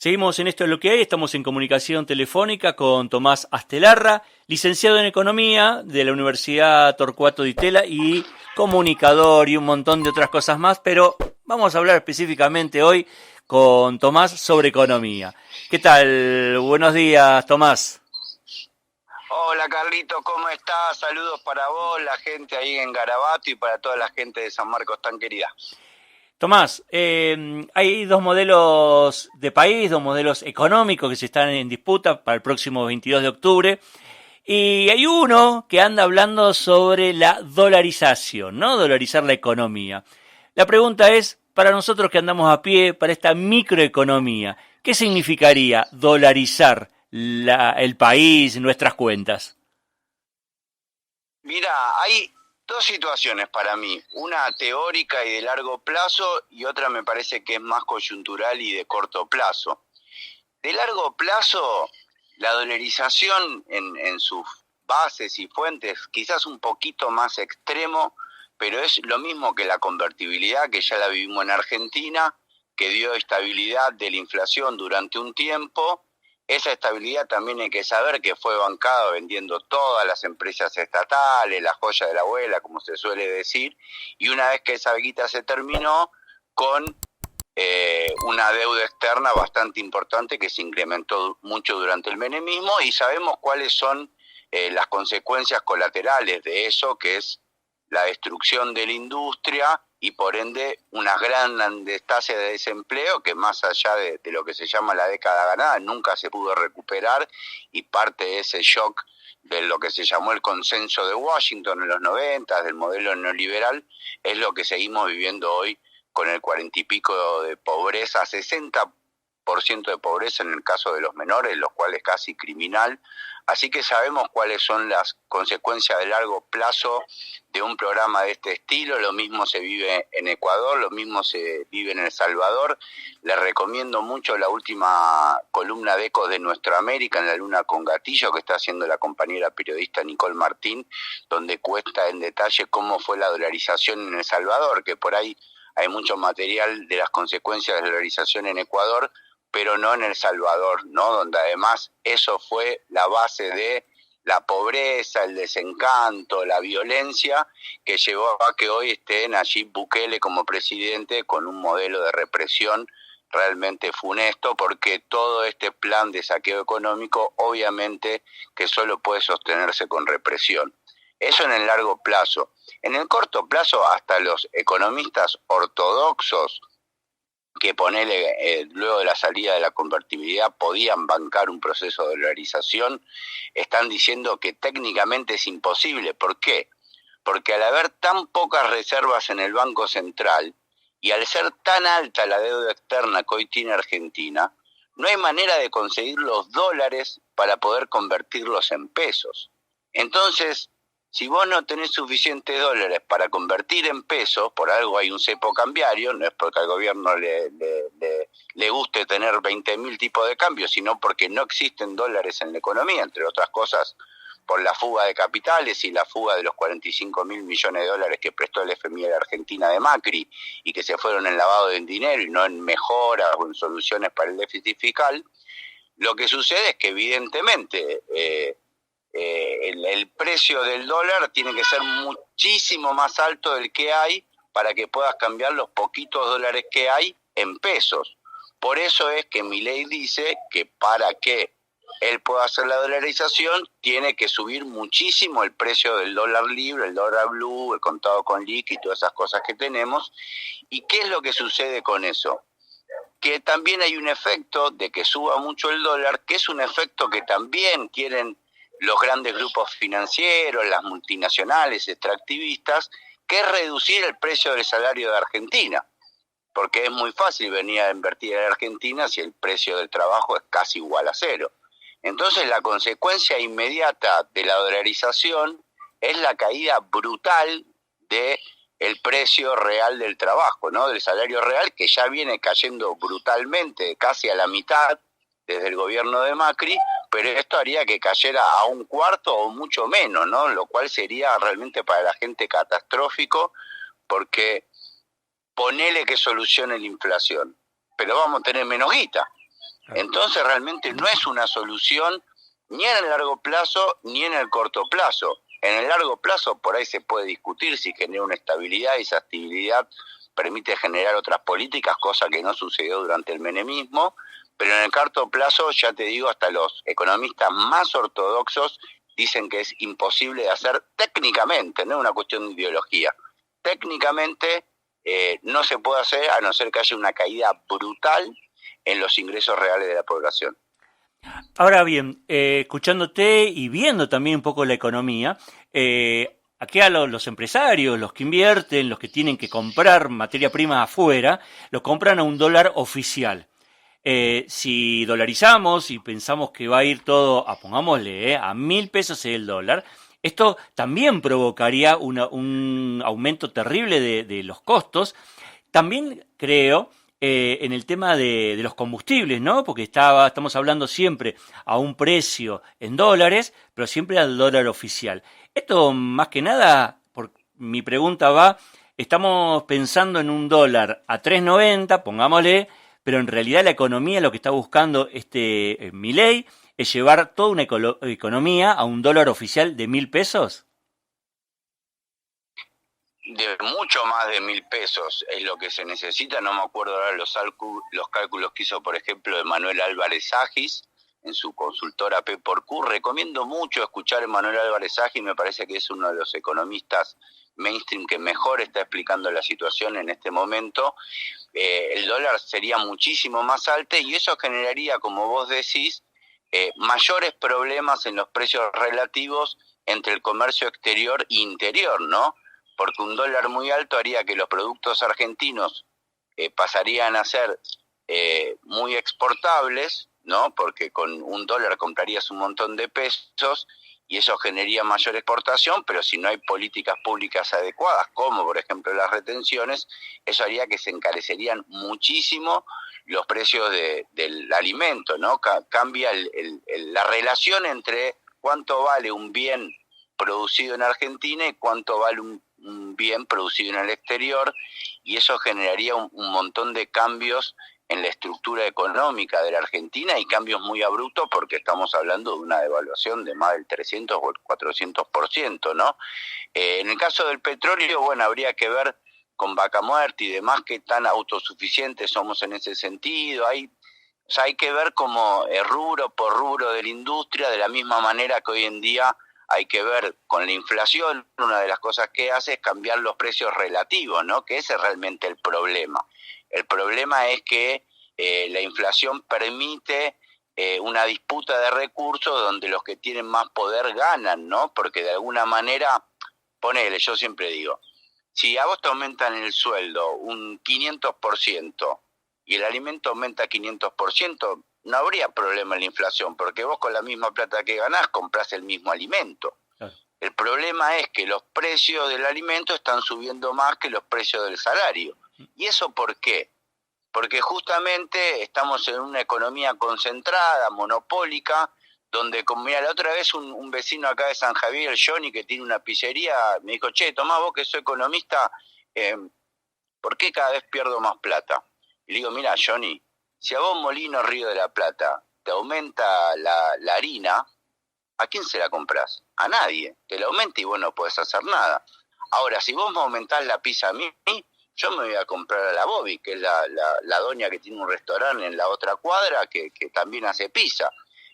Seguimos en Esto es lo que hay, estamos en comunicación telefónica con Tomás Astelarra, licenciado en Economía de la Universidad Torcuato Di Tella y comunicador y un montón de otras cosas más, pero vamos a hablar específicamente hoy con Tomás sobre economía. ¿Qué tal? Buenos días, Tomás. Hola Carlito, ¿cómo estás? Saludos para vos, la gente ahí en Garabato y para toda la gente de San Marcos tan querida. Tomás, hay dos modelos de país, dos modelos económicos que se están en disputa para el próximo 22 de octubre. Y hay uno que anda hablando sobre la dolarización, ¿no? Dolarizar la economía. La pregunta es, para nosotros que andamos a pie, para esta microeconomía, ¿qué significaría dolarizar el país, nuestras cuentas? Mira, hay dos situaciones para mí, una teórica y de largo plazo y otra me parece que es más coyuntural y de corto plazo. De largo plazo, la dolarización en sus bases y fuentes, quizás un poquito más extremo, pero es lo mismo que la convertibilidad, que ya la vivimos en Argentina, que dio estabilidad de la inflación durante un tiempo. Esa estabilidad también hay que saber que fue bancada vendiendo todas las empresas estatales, la joya de la abuela, como se suele decir, y una vez que esa guita se terminó, con una deuda externa bastante importante que se incrementó mucho durante el menemismo, y sabemos cuáles son las consecuencias colaterales de eso, que es la destrucción de la industria y por ende una gran tasas de desempleo que más allá de lo que se llama la década ganada nunca se pudo recuperar, y parte de ese shock de lo que se llamó el consenso de Washington en los 90, del modelo neoliberal, es lo que seguimos viviendo hoy con el 40 y pico de pobreza, 60% de pobreza en el caso de los menores, lo cual es casi criminal. Así que sabemos cuáles son las consecuencias de largo plazo de un programa de este estilo. Lo mismo se vive en Ecuador, lo mismo se vive en El Salvador. Les recomiendo mucho la última columna de Ecos de Nuestra América en la Luna con Gatillo, que está haciendo la compañera periodista Nicole Martín, donde cuesta en detalle cómo fue la dolarización en El Salvador, que por ahí hay mucho material de las consecuencias de la dolarización en Ecuador, pero no en El Salvador, ¿no? Donde además eso fue la base de la pobreza, el desencanto, la violencia, que llevó a que hoy esté Nayib Bukele como presidente con un modelo de represión realmente funesto, porque todo este plan de saqueo económico obviamente que solo puede sostenerse con represión. Eso en el largo plazo. En el corto plazo, hasta los economistas ortodoxos, que luego de la salida de la convertibilidad podían bancar un proceso de dolarización, están diciendo que técnicamente es imposible. ¿Por qué? Porque al haber tan pocas reservas en el Banco Central y al ser tan alta la deuda externa que hoy tiene Argentina, no hay manera de conseguir los dólares para poder convertirlos en pesos. Entonces, si vos no tenés suficientes dólares para convertir en pesos, por algo hay un cepo cambiario, no es porque al gobierno le guste tener 20.000 tipos de cambios, sino porque no existen dólares en la economía, entre otras cosas por la fuga de capitales y la fuga de los 45.000 millones de dólares que prestó el FMI a la Argentina de Macri y que se fueron en lavado de dinero y no en mejoras o en soluciones para el déficit fiscal. Lo que sucede es que evidentemente el precio del dólar tiene que ser muchísimo más alto del que hay para que puedas cambiar los poquitos dólares que hay en pesos. Por eso es que Milei dice que para que él pueda hacer la dolarización tiene que subir muchísimo el precio del dólar libre, el dólar blue, el contado con liqui y todas esas cosas que tenemos. ¿Y qué es lo que sucede con eso? Que también hay un efecto de que suba mucho el dólar, que es un efecto que también quieren los grandes grupos financieros, las multinacionales, extractivistas, que es reducir el precio del salario de Argentina, porque es muy fácil venir a invertir en Argentina si el precio del trabajo es casi igual a cero. Entonces la consecuencia inmediata de la dolarización es la caída brutal del precio real del trabajo, ¿no? Del salario real, que ya viene cayendo brutalmente, casi a la mitad desde el gobierno de Macri, pero esto haría que cayera a un cuarto o mucho menos, ¿no? Lo cual sería realmente para la gente catastrófico, porque ponele que solucione la inflación, pero vamos a tener menos guita. Entonces realmente no es una solución ni en el largo plazo ni en el corto plazo. En el largo plazo por ahí se puede discutir si genera una estabilidad y esa estabilidad permite generar otras políticas, cosa que no sucedió durante el menemismo, pero en el corto plazo, ya te digo, hasta los economistas más ortodoxos dicen que es imposible de hacer técnicamente, no es una cuestión de ideología. Técnicamente no se puede hacer a no ser que haya una caída brutal en los ingresos reales de la población. Ahora bien, escuchándote y viendo también un poco la economía, aquí a los empresarios, los que invierten, los que tienen que comprar materia prima afuera, lo compran a un dólar oficial. Si dolarizamos y pensamos que va a ir todo, pongámosle, a 1.000 pesos el dólar, esto también provocaría un aumento terrible de los costos. También creo en el tema de los combustibles, ¿no? Porque estamos hablando siempre a un precio en dólares, pero siempre al dólar oficial. Esto, más que nada, mi pregunta va, estamos pensando en un dólar a 3.90, pongámosle, pero en realidad la economía lo que está buscando Milei es llevar toda una economía a un dólar oficial de 1.000 pesos. De mucho más de 1.000 pesos es lo que se necesita. No me acuerdo ahora los cálculos que hizo, por ejemplo, Emanuel Álvarez Agis en su consultora P por Q. Recomiendo mucho escuchar a Emanuel Álvarez Agis, me parece que es uno de los economistas mainstream que mejor está explicando la situación en este momento. El dólar sería muchísimo más alto y eso generaría, como vos decís, mayores problemas en los precios relativos entre el comercio exterior e interior, ¿no? Porque un dólar muy alto haría que los productos argentinos pasarían a ser muy exportables, ¿no? Porque con un dólar comprarías un montón de pesos y eso generaría mayor exportación, pero si no hay políticas públicas adecuadas, como por ejemplo las retenciones, eso haría que se encarecerían muchísimo los precios del alimento, ¿no? Cambia la relación entre cuánto vale un bien producido en Argentina y cuánto vale un bien producido en el exterior, y eso generaría un montón de cambios en la estructura económica de la Argentina y cambios muy abruptos porque estamos hablando de una devaluación de más del 300 o el 400%, ¿no? En el caso del petróleo, bueno, habría que ver con Vaca Muerta y demás qué tan autosuficientes somos en ese sentido. Hay que ver como rubro por rubro de la industria, de la misma manera que hoy en día hay que ver con la inflación, una de las cosas que hace es cambiar los precios relativos, ¿no? Que ese es realmente el problema. El problema es que la inflación permite una disputa de recursos donde los que tienen más poder ganan, ¿no? Porque de alguna manera, ponele, yo siempre digo, si a vos te aumentan el sueldo un 500% y el alimento aumenta 500%, no habría problema en la inflación, porque vos con la misma plata que ganás comprás el mismo alimento. El problema es que los precios del alimento están subiendo más que los precios del salario. ¿Y eso por qué? Porque justamente estamos en una economía concentrada, monopólica, donde, como mira, la otra vez un vecino acá de San Javier, el Johnny, que tiene una pizzería, me dijo, che, Tomás, vos que sos economista, ¿por qué cada vez pierdo más plata? Y le digo, mira, Johnny, si a vos Molino Río de la Plata te aumenta la harina, ¿a quién se la compras? A nadie. Te la aumenta y vos no podés hacer nada. Ahora, si vos me aumentás la pizza a mí, yo me voy a comprar a la Bobby, que es la doña que tiene un restaurante en la otra cuadra que también hace pizza.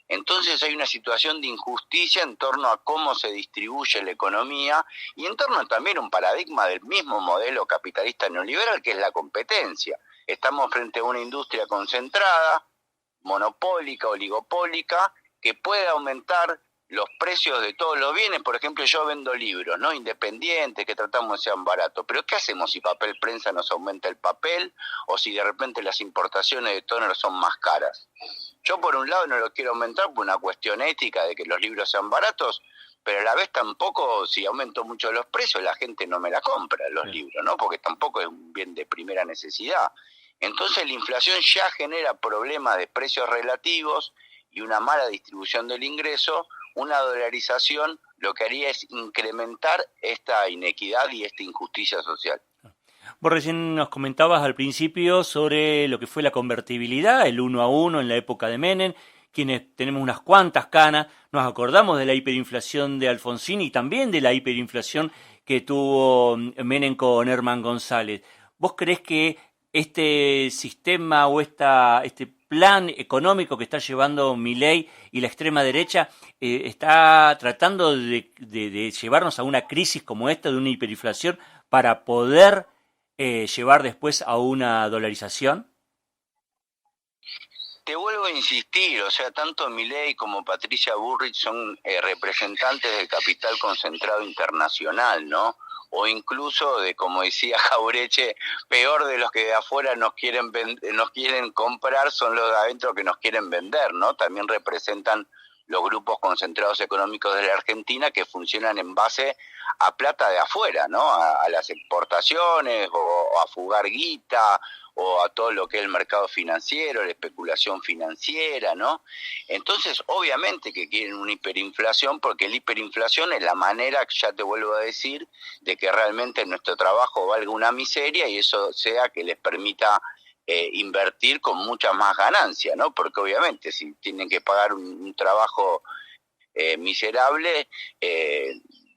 Entonces hay una situación de injusticia en torno a cómo se distribuye la economía y en torno también a un paradigma del mismo modelo capitalista neoliberal que es la competencia. Estamos frente a una industria concentrada, monopólica, oligopólica, que puede aumentar los precios de todos los bienes. Por ejemplo, yo vendo libros, ¿no? Independientes, que tratamos de sean baratos. Pero ¿qué hacemos si papel prensa nos aumenta el papel o si de repente las importaciones de toner son más caras? Yo por un lado no lo quiero aumentar por una cuestión ética de que los libros sean baratos, pero a la vez tampoco, si aumento mucho los precios, la gente no me la compra los libros, ¿no? Porque tampoco es un bien de primera necesidad. Entonces la inflación ya genera problemas de precios relativos y una mala distribución del ingreso. Una dolarización lo que haría es incrementar esta inequidad y esta injusticia social. Vos recién nos comentabas al principio sobre lo que fue la convertibilidad, el 1 a 1 en la época de Menem, quienes tenemos unas cuantas canas, nos acordamos de la hiperinflación de Alfonsín y también de la hiperinflación que tuvo Menem con Herman González. ¿Vos creés que este sistema o este plan económico que está llevando Milei y la extrema derecha está tratando de llevarnos a una crisis como esta, de una hiperinflación, para poder llevar después a una dolarización? Te vuelvo a insistir, o sea, tanto Milei como Patricia Bullrich son representantes del capital concentrado internacional, ¿no? O incluso de, como decía Jaureche, peor de los que de afuera nos quieren comprar son los de adentro que nos quieren vender, ¿no? También representan los grupos concentrados económicos de la Argentina que funcionan en base a plata de afuera, ¿no? A las exportaciones o a fugar guita o a todo lo que es el mercado financiero, la especulación financiera, ¿no? Entonces, obviamente que quieren una hiperinflación, porque la hiperinflación es la manera, ya te vuelvo a decir, de que realmente nuestro trabajo valga una miseria y eso sea que les permita invertir con mucha más ganancia, ¿no? Porque obviamente si tienen que pagar un trabajo miserable,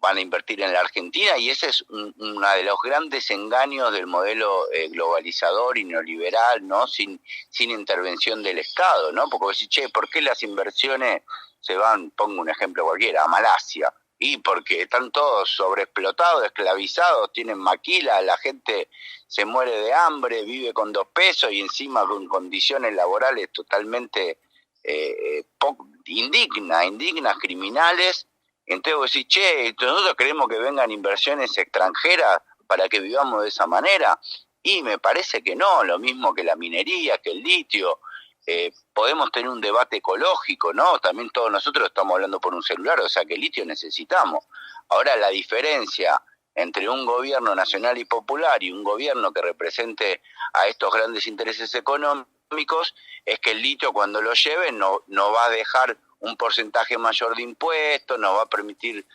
van a invertir en la Argentina y ese es uno de los grandes engaños del modelo globalizador y neoliberal, ¿no? Sin intervención del Estado, ¿no? Porque vos decís, che, ¿por qué las inversiones se van, pongo un ejemplo cualquiera, a Malasia? Y porque están todos sobreexplotados, esclavizados, tienen maquila, la gente se muere de hambre, vive con 2 pesos y encima con condiciones laborales totalmente indignas, criminales. Entonces vos decís, che, nosotros queremos que vengan inversiones extranjeras para que vivamos de esa manera. Y me parece que no, lo mismo que la minería, que el litio. Podemos tener un debate ecológico, ¿no? También todos nosotros estamos hablando por un celular, o sea que litio necesitamos. Ahora la diferencia entre un gobierno nacional y popular y un gobierno que represente a estos grandes intereses económicos es que el litio cuando lo lleve no va a dejar un porcentaje mayor de impuestos, nos va a permitir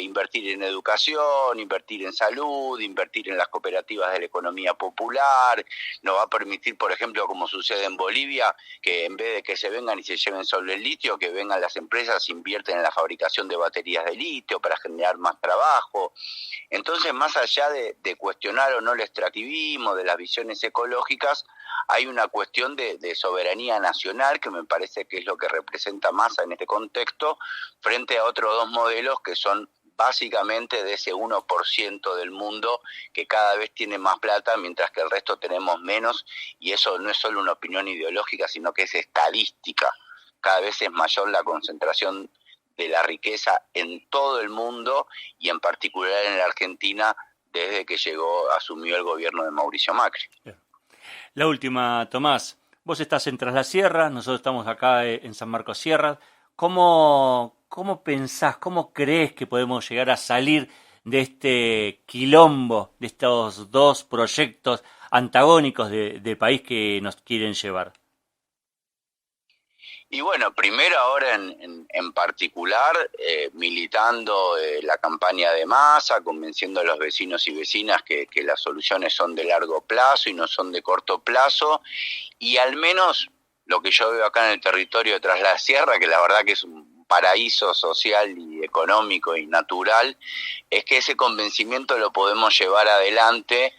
invertir en educación, invertir en salud, invertir en las cooperativas de la economía popular, nos va a permitir, por ejemplo, como sucede en Bolivia, que en vez de que se vengan y se lleven solo el litio, que vengan las empresas, invierten en la fabricación de baterías de litio para generar más trabajo. Entonces, más allá de cuestionar o no el extractivismo, de las visiones ecológicas, hay una cuestión de soberanía nacional que me parece que es lo que representa Massa en este contexto, frente a otros 2 modelos que son básicamente de ese 1% del mundo que cada vez tiene más plata, mientras que el resto tenemos menos, y eso no es solo una opinión ideológica, sino que es estadística. Cada vez es mayor la concentración de la riqueza en todo el mundo y en particular en la Argentina desde que asumió el gobierno de Mauricio Macri. La última, Tomás. Vos estás en Tras la Sierra, nosotros estamos acá en San Marcos Sierra. ¿Cómo pensás, cómo crees que podemos llegar a salir de este quilombo, de estos 2 proyectos antagónicos de país que nos quieren llevar? Y bueno, primero ahora en particular, militando la campaña de Massa, convenciendo a los vecinos y vecinas que las soluciones son de largo plazo y no son de corto plazo, y al menos lo que yo veo acá en el territorio de Tras la Sierra, que la verdad que es un paraíso social y económico y natural, es que ese convencimiento lo podemos llevar adelante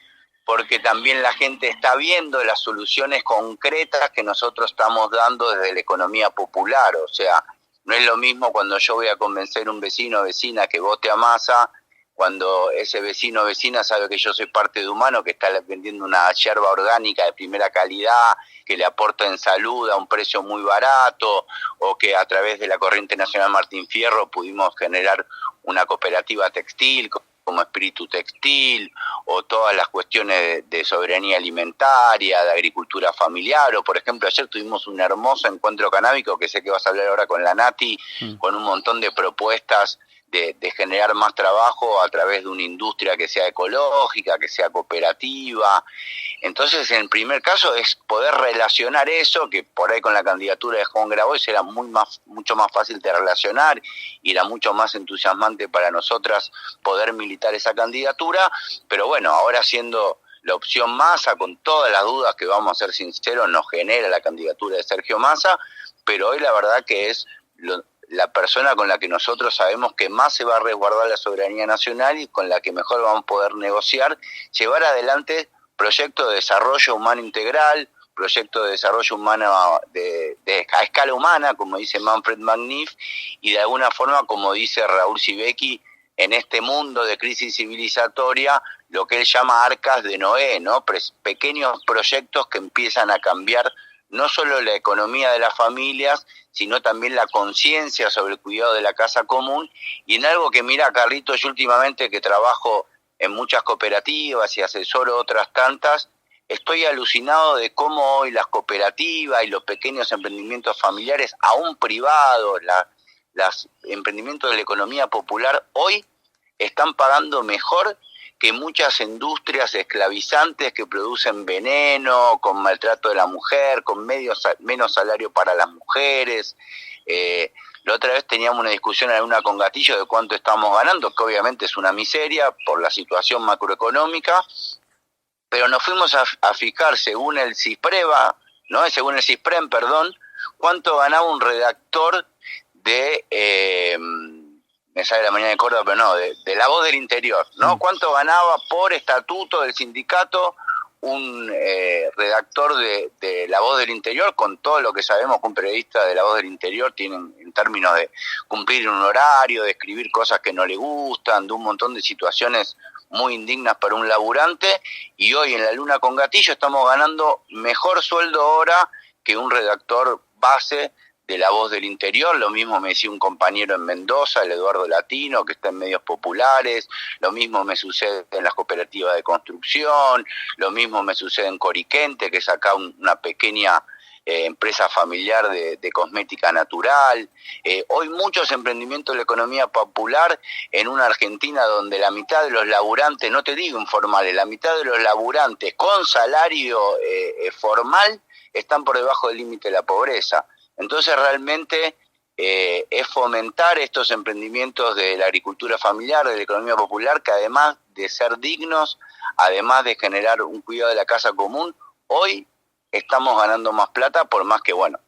porque también la gente está viendo las soluciones concretas que nosotros estamos dando desde la economía popular. O sea, no es lo mismo cuando yo voy a convencer a un vecino o vecina que vote a Massa, cuando ese vecino o vecina sabe que yo soy parte de Humano, que está vendiendo una yerba orgánica de primera calidad, que le aporta en salud a un precio muy barato, o que a través de la Corriente Nacional Martín Fierro pudimos generar una cooperativa textil como Espíritu Textil, o todas las cuestiones de soberanía alimentaria, de agricultura familiar, o por ejemplo ayer tuvimos un hermoso encuentro canábico que sé que vas a hablar ahora con la Nati, con un montón de propuestas de generar más trabajo a través de una industria que sea ecológica, que sea cooperativa. Entonces, en el primer caso es poder relacionar eso, que por ahí con la candidatura de Juan Grabois era mucho más fácil de relacionar y era mucho más entusiasmante para nosotras poder militar esa candidatura, pero bueno, ahora siendo la opción Massa, con todas las dudas que, vamos a ser sinceros, nos genera la candidatura de Sergio Massa, pero hoy la verdad que es la persona con la que nosotros sabemos que más se va a resguardar la soberanía nacional y con la que mejor vamos a poder negociar, llevar adelante proyectos de desarrollo humano integral, proyectos de desarrollo humano a escala humana, como dice Manfred Magnif, y de alguna forma, como dice Raúl Sibeki, en este mundo de crisis civilizatoria, lo que él llama arcas de Noé, ¿no? Pequeños proyectos que empiezan a cambiar no solo la economía de las familias, sino también la conciencia sobre el cuidado de la casa común, y en algo que, mira, Carlitos, yo últimamente que trabajo en muchas cooperativas y asesoro otras tantas, estoy alucinado de cómo hoy las cooperativas y los pequeños emprendimientos familiares, aún privados, los emprendimientos de la economía popular, hoy están pagando mejor que muchas industrias esclavizantes que producen veneno, con maltrato de la mujer, con menos salario para las mujeres. La otra vez teníamos una discusión en una con Gatillo de cuánto estamos ganando, que obviamente es una miseria por la situación macroeconómica, pero nos fuimos a fijar según el CISPREVA, ¿no? Según el CISPREM, perdón, cuánto ganaba un redactor de... me sale la mañana de Córdoba, pero no, de La Voz del Interior, ¿no? ¿Cuánto ganaba por estatuto del sindicato un redactor de La Voz del Interior, con todo lo que sabemos que un periodista de La Voz del Interior tiene en términos de cumplir un horario, de escribir cosas que no le gustan, de un montón de situaciones muy indignas para un laburante? Y hoy en La Luna con Gatillo estamos ganando mejor sueldo ahora que un redactor base de La Voz del Interior. Lo mismo me decía un compañero en Mendoza, el Eduardo Latino, que está en medios populares. Lo mismo me sucede en las cooperativas de construcción. Lo mismo me sucede en Coriquente, que es acá una pequeña empresa familiar de cosmética natural. Hoy muchos emprendimientos de la economía popular en una Argentina donde la mitad de los laburantes, no te digo informales, la mitad de los laburantes con salario formal están por debajo del límite de la pobreza. Entonces realmente es fomentar estos emprendimientos de la agricultura familiar, de la economía popular, que además de ser dignos, además de generar un cuidado de la casa común, hoy estamos ganando más plata, por más que, bueno,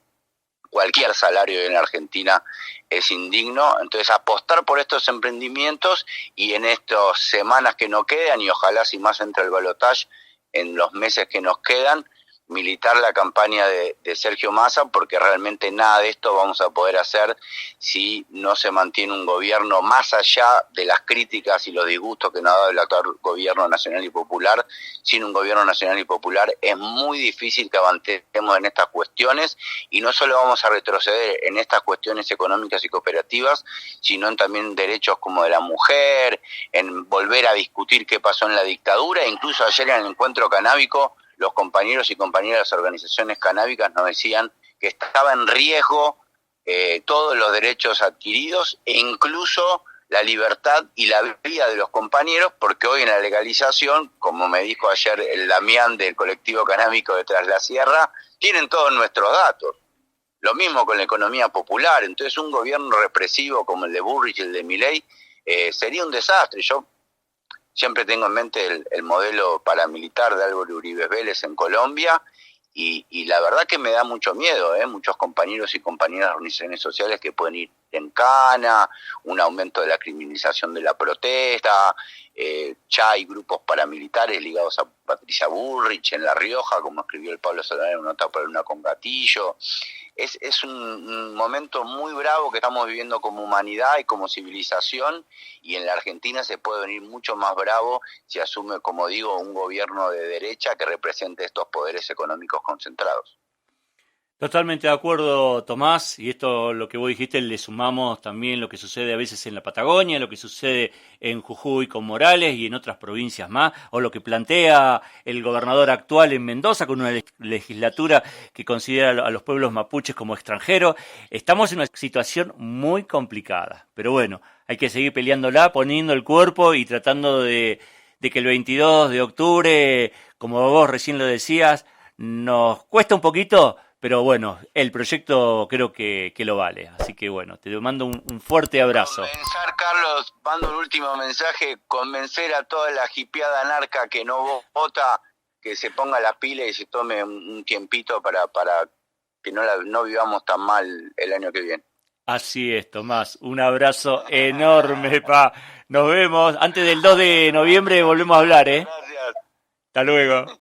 cualquier salario en la Argentina es indigno. Entonces apostar por estos emprendimientos y en estas semanas que nos quedan, y ojalá si más entra el balotaje en los meses que nos quedan, militar la campaña de Sergio Massa, porque realmente nada de esto vamos a poder hacer si no se mantiene un gobierno, más allá de las críticas y los disgustos que nos ha dado el actual gobierno nacional y popular. Sin un gobierno nacional y popular es muy difícil que avancemos en estas cuestiones, y no solo vamos a retroceder en estas cuestiones económicas y cooperativas, sino en también derechos como de la mujer, en volver a discutir qué pasó en la dictadura. E incluso ayer en el encuentro canábico, los compañeros y compañeras de las organizaciones canábicas nos decían que estaba en riesgo todos los derechos adquiridos e incluso la libertad y la vida de los compañeros, porque hoy en la legalización, como me dijo ayer el Damián del colectivo canábico de Tras la Sierra, tienen todos nuestros datos. Lo mismo con la economía popular. Entonces un gobierno represivo como el de Bullrich y el de Milei sería un desastre. Yo siempre tengo en mente el modelo paramilitar de Álvaro Uribe Vélez en Colombia, y la verdad que me da mucho miedo, muchos compañeros y compañeras de organizaciones sociales que pueden ir en cana, un aumento de la criminalización de la protesta, ya hay grupos paramilitares ligados a Patricia Bullrich en La Rioja, como escribió el Pablo Solar en una nota para una con Gatillo. Es un momento muy bravo que estamos viviendo como humanidad y como civilización, y en la Argentina se puede venir mucho más bravo si asume, como digo, un gobierno de derecha que represente estos poderes económicos concentrados. Totalmente de acuerdo, Tomás, y esto lo que vos dijiste le sumamos también lo que sucede a veces en la Patagonia, lo que sucede en Jujuy con Morales y en otras provincias más, o lo que plantea el gobernador actual en Mendoza con una legislatura que considera a los pueblos mapuches como extranjeros. Estamos en una situación muy complicada, pero bueno, hay que seguir peleándola, poniendo el cuerpo y tratando de que el 22 de octubre, como vos recién lo decías, nos cuesta un poquito, pero bueno, el proyecto creo que lo vale. Así que bueno, te mando un fuerte abrazo. Comenzar, Carlos, mando un último mensaje, convencer a toda la hipiada narca que no vota, que se ponga la pila y se tome un tiempito para que no vivamos tan mal el año que viene. Así es, Tomás. Un abrazo enorme, pa. Nos vemos. Antes del 2 de noviembre volvemos a hablar, ¿eh? Gracias. Hasta luego.